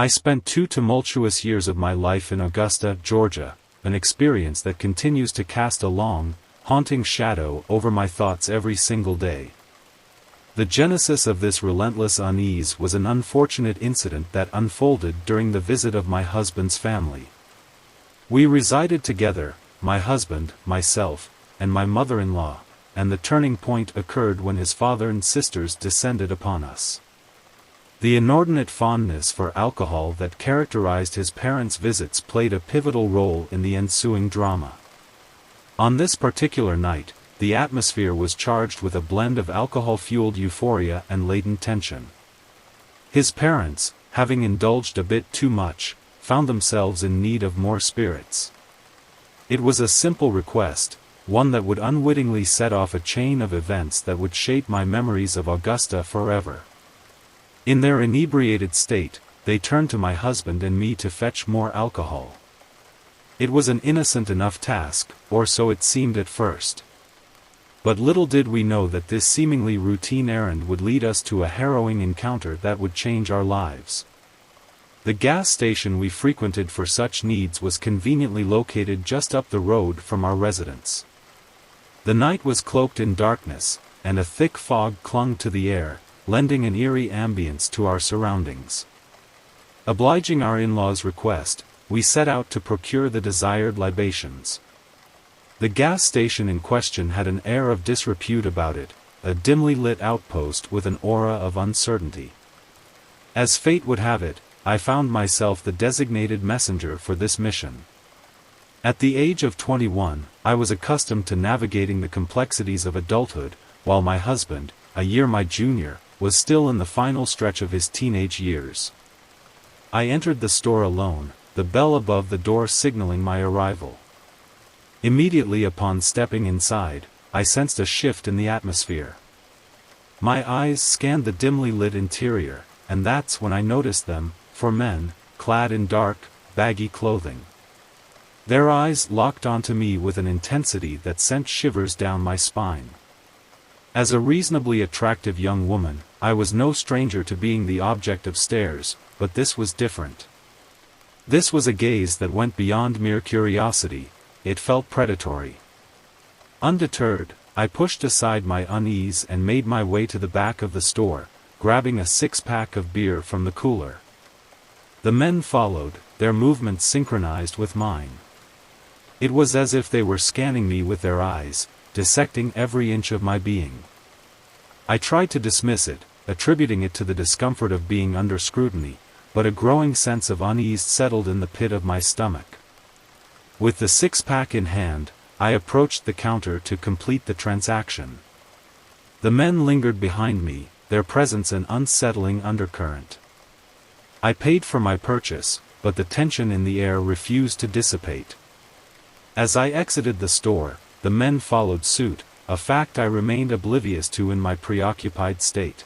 I spent 2 tumultuous years of my life in Augusta, Georgia, an experience that continues to cast a long, haunting shadow over my thoughts every single day. The genesis of this relentless unease was an unfortunate incident that unfolded during the visit of my husband's family. We resided together, my husband, myself, and my mother-in-law, and the turning point occurred when his father and sisters descended upon us. The inordinate fondness for alcohol that characterized his parents' visits played a pivotal role in the ensuing drama. On this particular night, the atmosphere was charged with a blend of alcohol-fueled euphoria and latent tension. His parents, having indulged a bit too much, found themselves in need of more spirits. It was a simple request, one that would unwittingly set off a chain of events that would shape my memories of Augusta forever. In their inebriated state, they turned to my husband and me to fetch more alcohol. It was an innocent enough task, or so it seemed at first. But little did we know that this seemingly routine errand would lead us to a harrowing encounter that would change our lives. The gas station we frequented for such needs was conveniently located just up the road from our residence. The night was cloaked in darkness, and a thick fog clung to the air, lending an eerie ambience to our surroundings. Obliging our in-laws' request, we set out to procure the desired libations. The gas station in question had an air of disrepute about it, a dimly lit outpost with an aura of uncertainty. As fate would have it, I found myself the designated messenger for this mission. At the age of 21, I was accustomed to navigating the complexities of adulthood, while my husband, a year my junior, was still in the final stretch of his teenage years. I entered the store alone, the bell above the door signaling my arrival. Immediately upon stepping inside, I sensed a shift in the atmosphere. My eyes scanned the dimly lit interior, and that's when I noticed them, 4 men, clad in dark, baggy clothing. Their eyes locked onto me with an intensity that sent shivers down my spine. As a reasonably attractive young woman, I was no stranger to being the object of stares, but this was different. This was a gaze that went beyond mere curiosity. It felt predatory. Undeterred, I pushed aside my unease and made my way to the back of the store, grabbing a 6-pack of beer from the cooler. The men followed, their movements synchronized with mine. It was as if they were scanning me with their eyes, dissecting every inch of my being. I tried to dismiss it, attributing it to the discomfort of being under scrutiny, but a growing sense of unease settled in the pit of my stomach. With the 6-pack in hand, I approached the counter to complete the transaction. The men lingered behind me, their presence an unsettling undercurrent. I paid for my purchase, but the tension in the air refused to dissipate. As I exited the store, the men followed suit, a fact I remained oblivious to in my preoccupied state.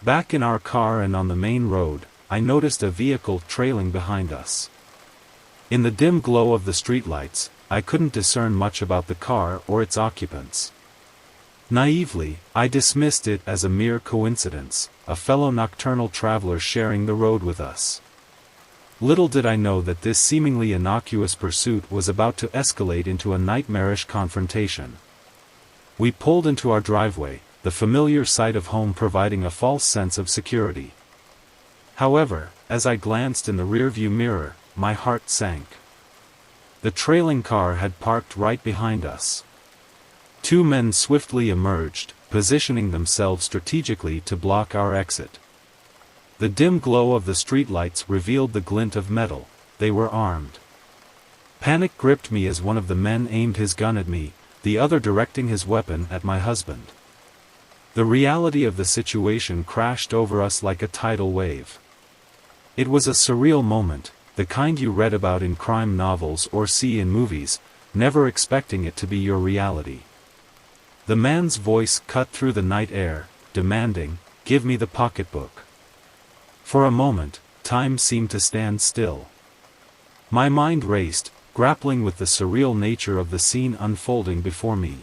Back in our car and on the main road, I noticed a vehicle trailing behind us. In the dim glow of the streetlights, I couldn't discern much about the car or its occupants. Naively, I dismissed it as a mere coincidence, a fellow nocturnal traveler sharing the road with us. Little did I know that this seemingly innocuous pursuit was about to escalate into a nightmarish confrontation. We pulled into our driveway, the familiar sight of home providing a false sense of security. However, as I glanced in the rearview mirror, my heart sank. The trailing car had parked right behind us. 2 men swiftly emerged, positioning themselves strategically to block our exit. The dim glow of the streetlights revealed the glint of metal. They were armed. Panic gripped me as one of the men aimed his gun at me, the other directing his weapon at my husband. The reality of the situation crashed over us like a tidal wave. It was a surreal moment, the kind you read about in crime novels or see in movies, never expecting it to be your reality. The man's voice cut through the night air, demanding, "Give me the pocketbook." For a moment, time seemed to stand still. My mind raced, grappling with the surreal nature of the scene unfolding before me.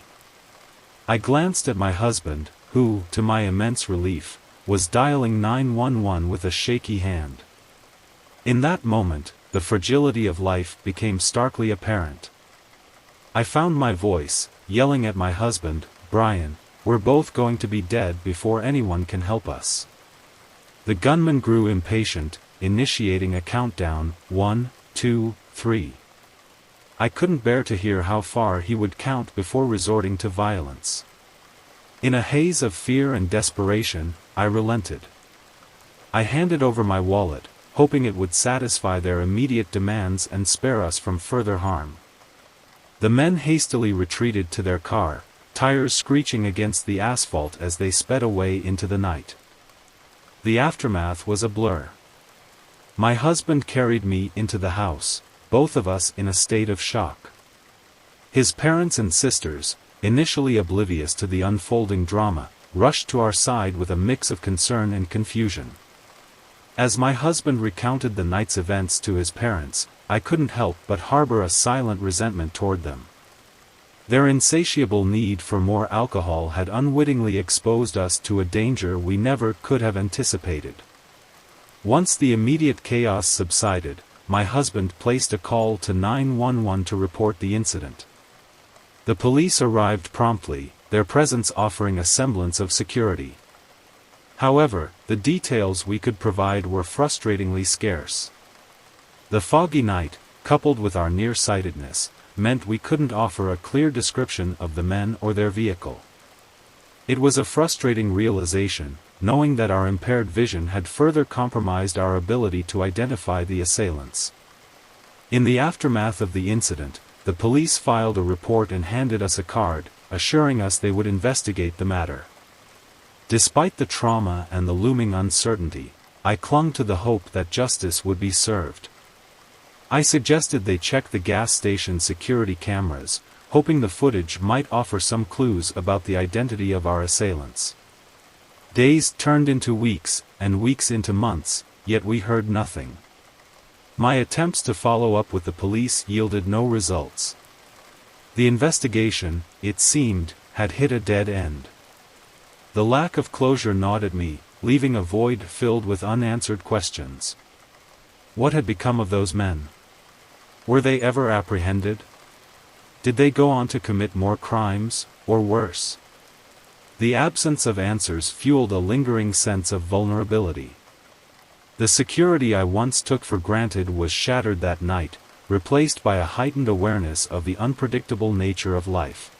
I glanced at my husband, who, to my immense relief, was dialing 911 with a shaky hand. In that moment, the fragility of life became starkly apparent. I found my voice, yelling at my husband, "Brian, we're both going to be dead before anyone can help us." The gunman grew impatient, initiating a countdown, 1, 2, 3. I couldn't bear to hear how far he would count before resorting to violence. In a haze of fear and desperation, I relented. I handed over my wallet, hoping it would satisfy their immediate demands and spare us from further harm. The men hastily retreated to their car, tires screeching against the asphalt as they sped away into the night. The aftermath was a blur. My husband carried me into the house, both of us in a state of shock. His parents and sisters, initially oblivious to the unfolding drama, rushed to our side with a mix of concern and confusion. As my husband recounted the night's events to his parents, I couldn't help but harbor a silent resentment toward them. Their insatiable need for more alcohol had unwittingly exposed us to a danger we never could have anticipated. Once the immediate chaos subsided, my husband placed a call to 911 to report the incident. The police arrived promptly, their presence offering a semblance of security. However, the details we could provide were frustratingly scarce. The foggy night, coupled with our nearsightedness, meant we couldn't offer a clear description of the men or their vehicle. It was a frustrating realization, knowing that our impaired vision had further compromised our ability to identify the assailants. In the aftermath of the incident, the police filed a report and handed us a card, assuring us they would investigate the matter. Despite the trauma and the looming uncertainty, I clung to the hope that justice would be served. I suggested they check the gas station security cameras, hoping the footage might offer some clues about the identity of our assailants. Days turned into weeks, and weeks into months, yet we heard nothing. My attempts to follow up with the police yielded no results. The investigation, it seemed, had hit a dead end. The lack of closure gnawed at me, leaving a void filled with unanswered questions. What had become of those men? Were they ever apprehended? Did they go on to commit more crimes, or worse? The absence of answers fueled a lingering sense of vulnerability. The security I once took for granted was shattered that night, replaced by a heightened awareness of the unpredictable nature of life.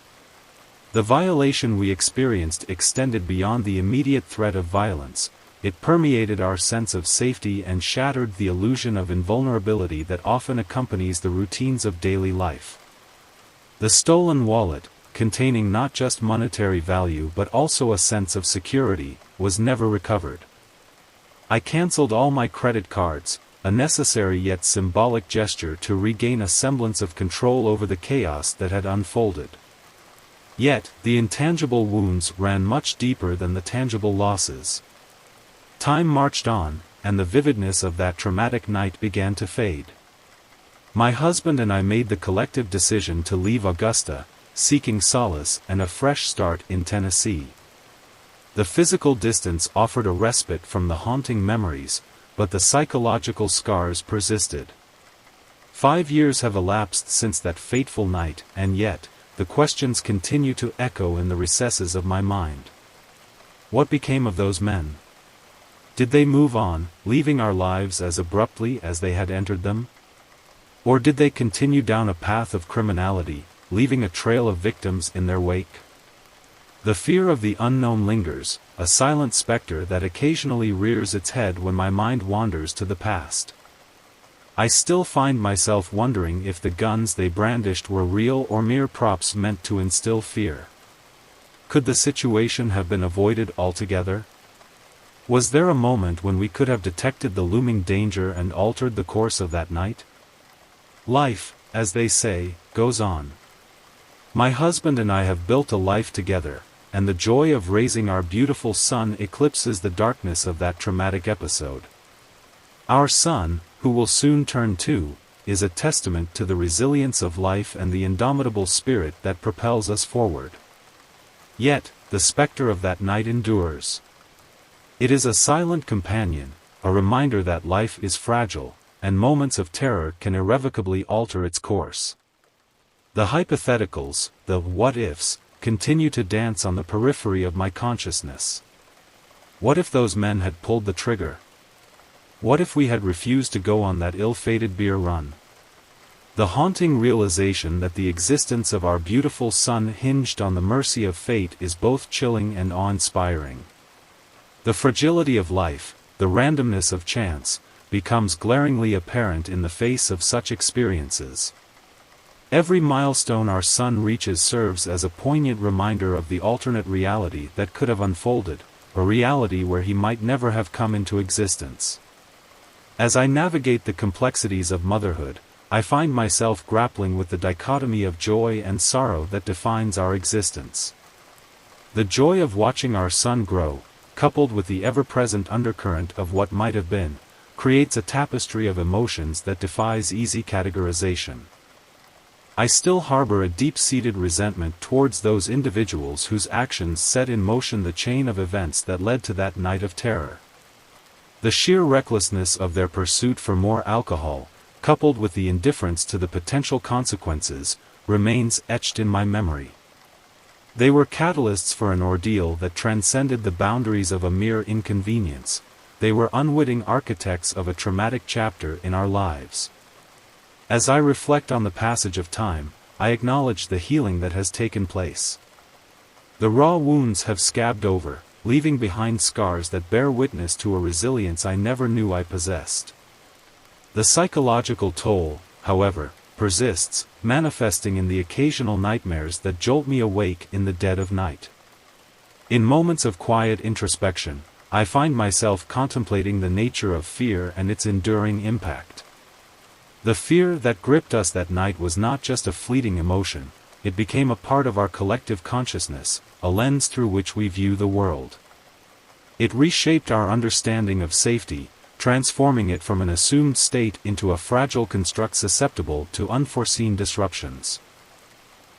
The violation we experienced extended beyond the immediate threat of violence. It permeated our sense of safety and shattered the illusion of invulnerability that often accompanies the routines of daily life. The stolen wallet, containing not just monetary value but also a sense of security, was never recovered. I cancelled all my credit cards, a necessary yet symbolic gesture to regain a semblance of control over the chaos that had unfolded. Yet, the intangible wounds ran much deeper than the tangible losses. Time marched on, and the vividness of that traumatic night began to fade. My husband and I made the collective decision to leave Augusta, seeking solace and a fresh start in Tennessee. The physical distance offered a respite from the haunting memories, but the psychological scars persisted. 5 years have elapsed since that fateful night, and yet, the questions continue to echo in the recesses of my mind. What became of those men? Did they move on, leaving our lives as abruptly as they had entered them? Or did they continue down a path of criminality, leaving a trail of victims in their wake? The fear of the unknown lingers, a silent specter that occasionally rears its head when my mind wanders to the past. I still find myself wondering if the guns they brandished were real or mere props meant to instill fear. Could the situation have been avoided altogether? Was there a moment when we could have detected the looming danger and altered the course of that night? Life, as they say, goes on. My husband and I have built a life together, and the joy of raising our beautiful son eclipses the darkness of that traumatic episode. Our son, who will soon turn 2, is a testament to the resilience of life and the indomitable spirit that propels us forward. Yet, the specter of that night endures. It is a silent companion, a reminder that life is fragile, and moments of terror can irrevocably alter its course. The hypotheticals, the what-ifs, continue to dance on the periphery of my consciousness. What if those men had pulled the trigger? What if we had refused to go on that ill-fated beer run? The haunting realization that the existence of our beautiful sun hinged on the mercy of fate is both chilling and awe-inspiring. The fragility of life, the randomness of chance, becomes glaringly apparent in the face of such experiences. Every milestone our sun reaches serves as a poignant reminder of the alternate reality that could have unfolded, a reality where he might never have come into existence. As I navigate the complexities of motherhood, I find myself grappling with the dichotomy of joy and sorrow that defines our existence. The joy of watching our son grow, coupled with the ever-present undercurrent of what might have been, creates a tapestry of emotions that defies easy categorization. I still harbor a deep-seated resentment towards those individuals whose actions set in motion the chain of events that led to that night of terror. The sheer recklessness of their pursuit for more alcohol, coupled with the indifference to the potential consequences, remains etched in my memory. They were catalysts for an ordeal that transcended the boundaries of a mere inconvenience. They were unwitting architects of a traumatic chapter in our lives. As I reflect on the passage of time, I acknowledge the healing that has taken place. The raw wounds have scabbed over, leaving behind scars that bear witness to a resilience I never knew I possessed. The psychological toll, however, persists, manifesting in the occasional nightmares that jolt me awake in the dead of night. In moments of quiet introspection, I find myself contemplating the nature of fear and its enduring impact. The fear that gripped us that night was not just a fleeting emotion, it became a part of our collective consciousness, a lens through which we view the world. It reshaped our understanding of safety, transforming it from an assumed state into a fragile construct susceptible to unforeseen disruptions.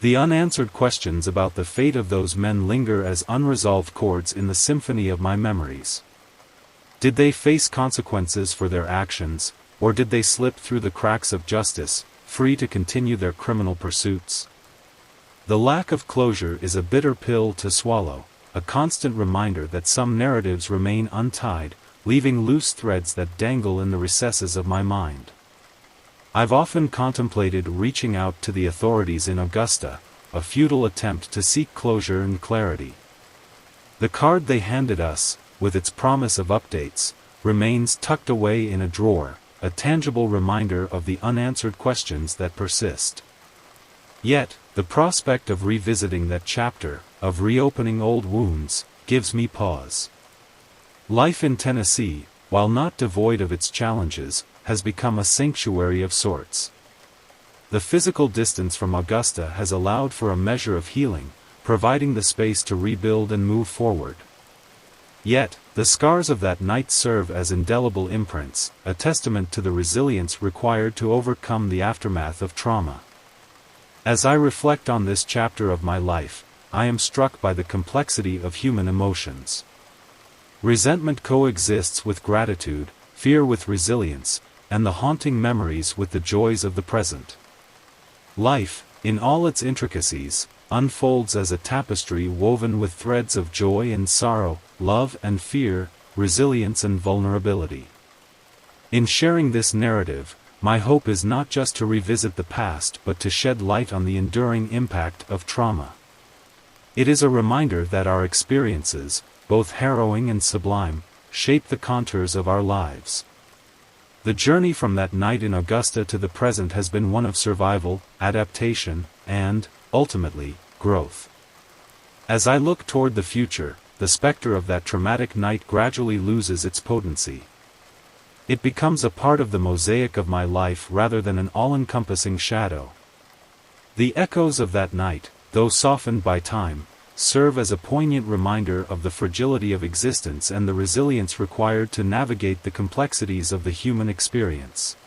The unanswered questions about the fate of those men linger as unresolved chords in the symphony of my memories. Did they face consequences for their actions, or did they slip through the cracks of justice, free to continue their criminal pursuits? The lack of closure is a bitter pill to swallow, a constant reminder that some narratives remain untied, leaving loose threads that dangle in the recesses of my mind. I've often contemplated reaching out to the authorities in Augusta, a futile attempt to seek closure and clarity. The card they handed us, with its promise of updates, remains tucked away in a drawer, a tangible reminder of the unanswered questions that persist. Yet, the prospect of revisiting that chapter, of reopening old wounds, gives me pause. Life in Tennessee, while not devoid of its challenges, has become a sanctuary of sorts. The physical distance from Augusta has allowed for a measure of healing, providing the space to rebuild and move forward. Yet, the scars of that night serve as indelible imprints, a testament to the resilience required to overcome the aftermath of trauma. As I reflect on this chapter of my life, I am struck by the complexity of human emotions. Resentment coexists with gratitude, fear with resilience, and the haunting memories with the joys of the present. Life, in all its intricacies, unfolds as a tapestry woven with threads of joy and sorrow, love and fear, resilience and vulnerability. In sharing this narrative, my hope is not just to revisit the past but to shed light on the enduring impact of trauma. It is a reminder that our experiences, both harrowing and sublime, shape the contours of our lives. The journey from that night in Augusta to the present has been one of survival, adaptation, and, ultimately, growth. As I look toward the future, the specter of that traumatic night gradually loses its potency. It becomes a part of the mosaic of my life rather than an all-encompassing shadow. The echoes of that night, though softened by time, serve as a poignant reminder of the fragility of existence and the resilience required to navigate the complexities of the human experience.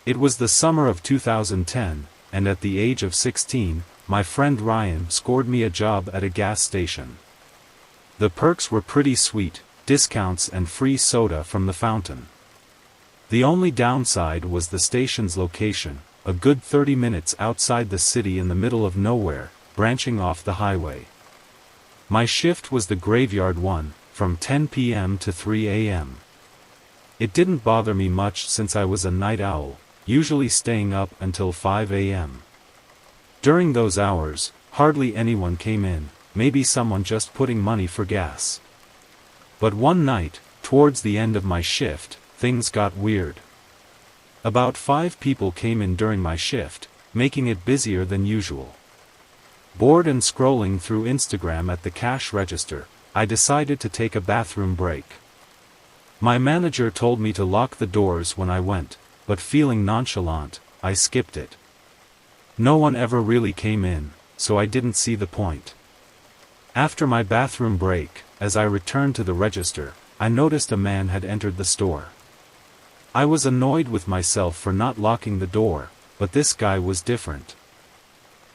It was the summer of 2010, and at the age of 16, my friend Ryan scored me a job at a gas station. The perks were pretty sweet, discounts and free soda from the fountain. The only downside was the station's location, a good 30 minutes outside the city in the middle of nowhere, branching off the highway. My shift was the graveyard one, from 10 p.m. to 3 a.m. It didn't bother me much since I was a night owl, usually staying up until 5 a.m. During those hours, hardly anyone came in, maybe someone just putting money for gas. But one night, towards the end of my shift, things got weird. About 5 people came in during my shift, making it busier than usual. Bored and scrolling through Instagram at the cash register, I decided to take a bathroom break. My manager told me to lock the doors when I went, but feeling nonchalant, I skipped it. No one ever really came in, so I didn't see the point. After my bathroom break, as I returned to the register, I noticed a man had entered the store. I was annoyed with myself for not locking the door, but this guy was different.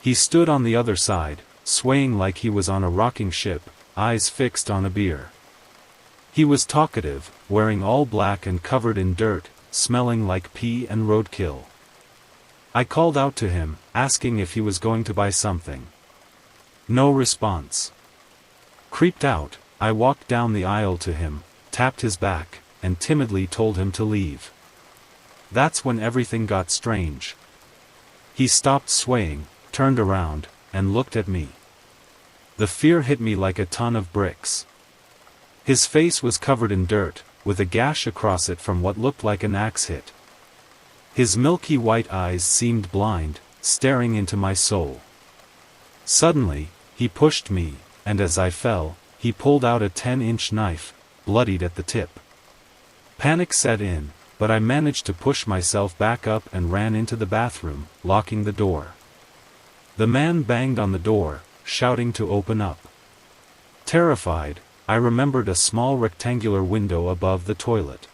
He stood on the other side, swaying like he was on a rocking ship, eyes fixed on a beer. He was talkative, wearing all black and covered in dirt, smelling like pee and roadkill. I called out to him, asking if he was going to buy something. No response. Creeped out, I walked down the aisle to him, tapped his back, and timidly told him to leave. That's when everything got strange. He stopped swaying, turned around, and looked at me. The fear hit me like a ton of bricks. His face was covered in dirt, with a gash across it from what looked like an axe hit. His milky white eyes seemed blind, staring into my soul. Suddenly, he pushed me, and as I fell, he pulled out a 10-inch knife, bloodied at the tip. Panic set in, but I managed to push myself back up and ran into the bathroom, locking the door. The man banged on the door, shouting to open up. Terrified, I remembered a small rectangular window above the toilet.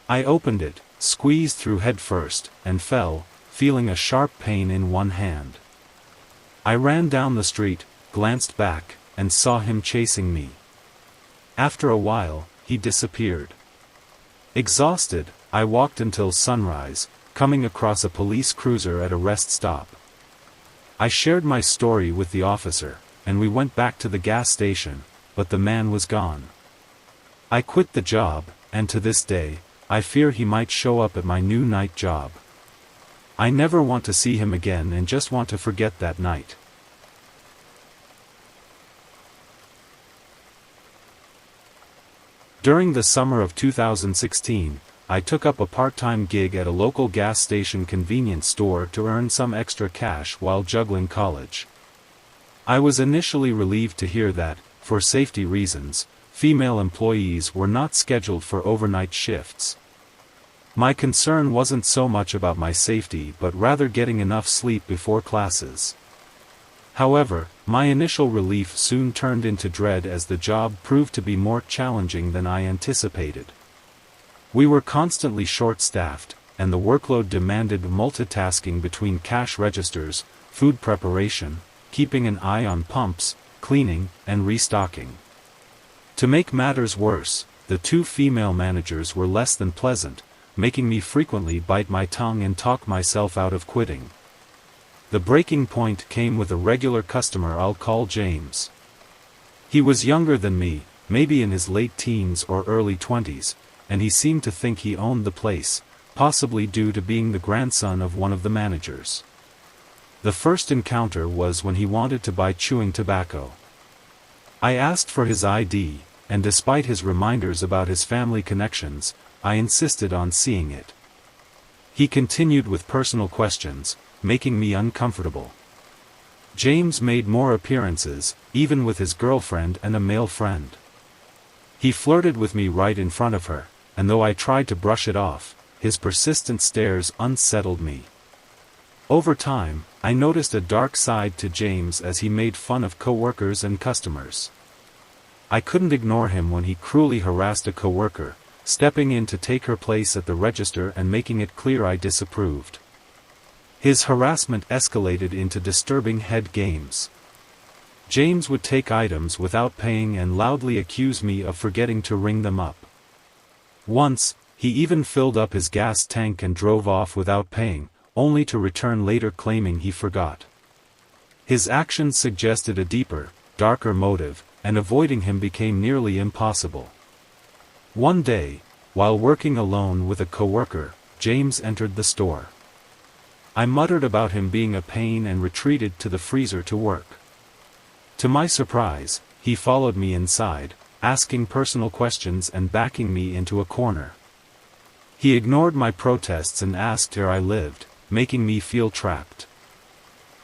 I opened it, squeezed through head first, and fell, feeling a sharp pain in one hand. I ran down the street, glanced back, and saw him chasing me. After a while, he disappeared. Exhausted, I walked until sunrise, coming across a police cruiser at a rest stop. I shared my story with the officer, and we went back to the gas station, but the man was gone. I quit the job, and to this day, I fear he might show up at my new night job. I never want to see him again and just want to forget that night. During the summer of 2016, I took up a part-time gig at a local gas station convenience store to earn some extra cash while juggling college. I was initially relieved to hear that, for safety reasons, female employees were not scheduled for overnight shifts. My concern wasn't so much about my safety but rather getting enough sleep before classes. However, my initial relief soon turned into dread as the job proved to be more challenging than I anticipated. We were constantly short-staffed, and the workload demanded multitasking between cash registers, food preparation, keeping an eye on pumps, cleaning, and restocking. To make matters worse, the 2 female managers were less than pleasant, making me frequently bite my tongue and talk myself out of quitting. The breaking point came with a regular customer I'll call James. He was younger than me, maybe in his late teens or early 20s, and he seemed to think he owned the place, possibly due to being the grandson of one of the managers. The first encounter was when he wanted to buy chewing tobacco. I asked for his ID, and despite his reminders about his family connections, I insisted on seeing it. He continued with personal questions, making me uncomfortable. James made more appearances, even with his girlfriend and a male friend. He flirted with me right in front of her, and though I tried to brush it off, his persistent stares unsettled me. Over time, I noticed a dark side to James as he made fun of coworkers and customers. I couldn't ignore him when he cruelly harassed a coworker, stepping in to take her place at the register and making it clear I disapproved. His harassment escalated into disturbing head games. James would take items without paying and loudly accuse me of forgetting to ring them up. Once, he even filled up his gas tank and drove off without paying, only to return later claiming he forgot. His actions suggested a deeper, darker motive, and avoiding him became nearly impossible. One day, while working alone with a coworker, James entered the store. I muttered about him being a pain and retreated to the freezer to work. To my surprise, he followed me inside, asking personal questions and backing me into a corner. He ignored my protests and asked where I lived, making me feel trapped.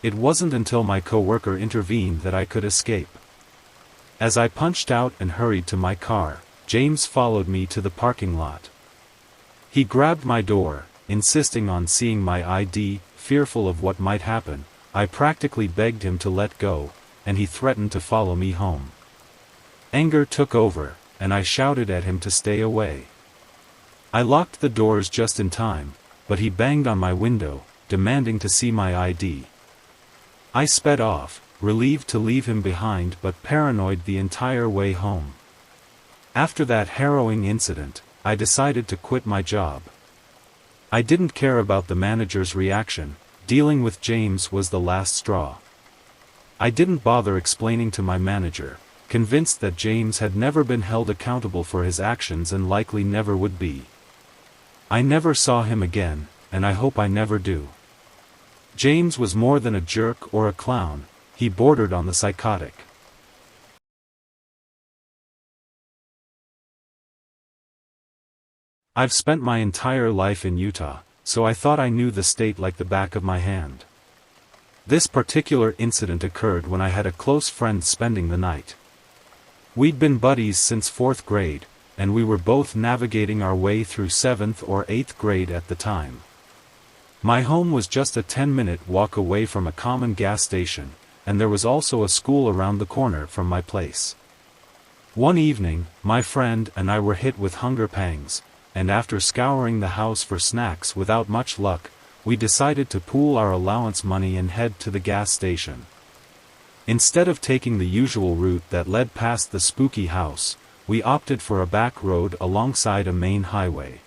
It wasn't until my coworker intervened that I could escape. As I punched out and hurried to my car, James followed me to the parking lot. He grabbed my door, insisting on seeing my ID. Fearful of what might happen, I practically begged him to let go, and he threatened to follow me home. Anger took over, and I shouted at him to stay away. I locked the doors just in time, but he banged on my window, demanding to see my ID. I sped off, relieved to leave him behind but paranoid the entire way home. After that harrowing incident, I decided to quit my job. I didn't care about the manager's reaction. Dealing with James was the last straw. I didn't bother explaining to my manager, convinced that James had never been held accountable for his actions and likely never would be. I never saw him again, and I hope I never do. James was more than a jerk or a clown, he bordered on the psychotic. I've spent my entire life in Utah, so I thought I knew the state like the back of my hand. This particular incident occurred when I had a close friend spending the night. We'd been buddies since 4th grade, and we were both navigating our way through 7th or 8th grade at the time. My home was just a 10-minute walk away from a common gas station, and there was also a school around the corner from my place. One evening, my friend and I were hit with hunger pangs, and after scouring the house for snacks without much luck, we decided to pool our allowance money and head to the gas station. Instead of taking the usual route that led past the spooky house, we opted for a back road alongside a main highway.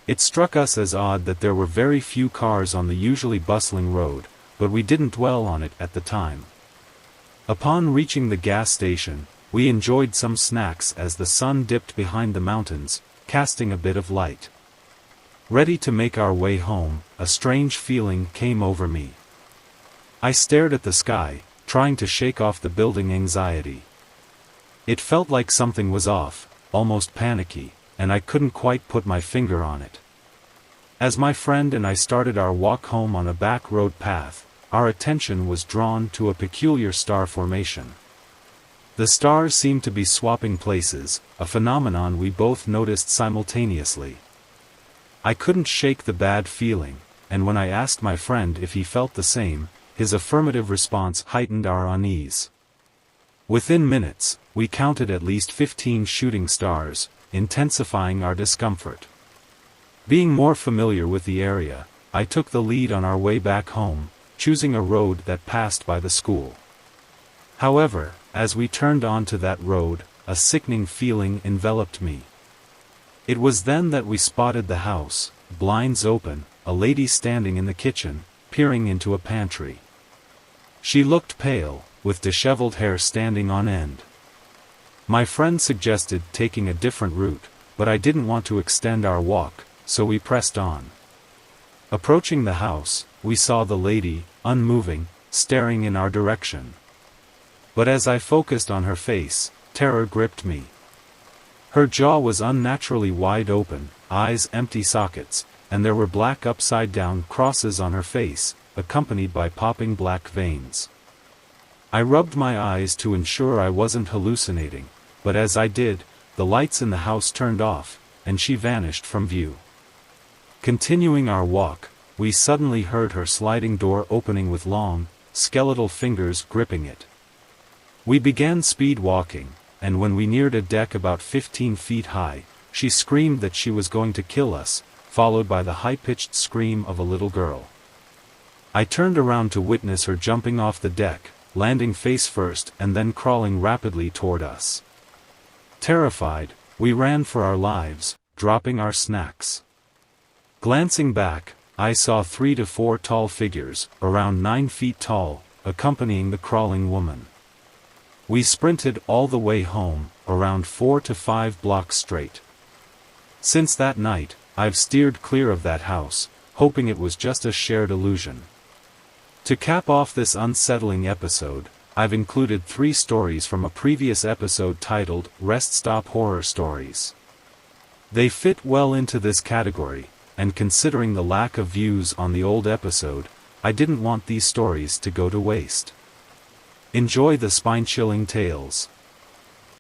It struck us as odd that there were very few cars on the usually bustling road, but we didn't dwell on it at the time. Upon reaching the gas station, we enjoyed some snacks as the sun dipped behind the mountains, casting a bit of light. Ready to make our way home, a strange feeling came over me. I stared at the sky, trying to shake off the building anxiety. It felt like something was off, almost panicky, and I couldn't quite put my finger on it. As my friend and I started our walk home on a back road path, our attention was drawn to a peculiar star formation. The stars seemed to be swapping places, a phenomenon we both noticed simultaneously. I couldn't shake the bad feeling, and when I asked my friend if he felt the same, his affirmative response heightened our unease. Within minutes, we counted at least 15 shooting stars, intensifying our discomfort. Being more familiar with the area, I took the lead on our way back home, choosing a road that passed by the school. However, as we turned onto that road, a sickening feeling enveloped me. It was then that we spotted the house, blinds open, a lady standing in the kitchen, peering into a pantry. She looked pale, with disheveled hair standing on end. My friend suggested taking a different route, but I didn't want to extend our walk, so we pressed on. Approaching the house, we saw the lady, unmoving, staring in our direction. But as I focused on her face, terror gripped me. Her jaw was unnaturally wide open, eyes empty sockets, and there were black upside-down crosses on her face, accompanied by popping black veins. I rubbed my eyes to ensure I wasn't hallucinating, but as I did, the lights in the house turned off, and she vanished from view. Continuing our walk, we suddenly heard her sliding door opening with long, skeletal fingers gripping it. We began speed walking, and when we neared a deck about 15 feet high, she screamed that she was going to kill us, followed by the high-pitched scream of a little girl. I turned around to witness her jumping off the deck, landing face first and then crawling rapidly toward us. Terrified, we ran for our lives, dropping our snacks. Glancing back, I saw 3 to 4 tall figures, around 9 feet tall, accompanying the crawling woman. We sprinted all the way home, around 4 to 5 blocks straight. Since that night, I've steered clear of that house, hoping it was just a shared illusion. To cap off this unsettling episode, I've included 3 stories from a previous episode titled Rest Stop Horror Stories. They fit well into this category, and considering the lack of views on the old episode, I didn't want these stories to go to waste. Enjoy the spine-chilling tales.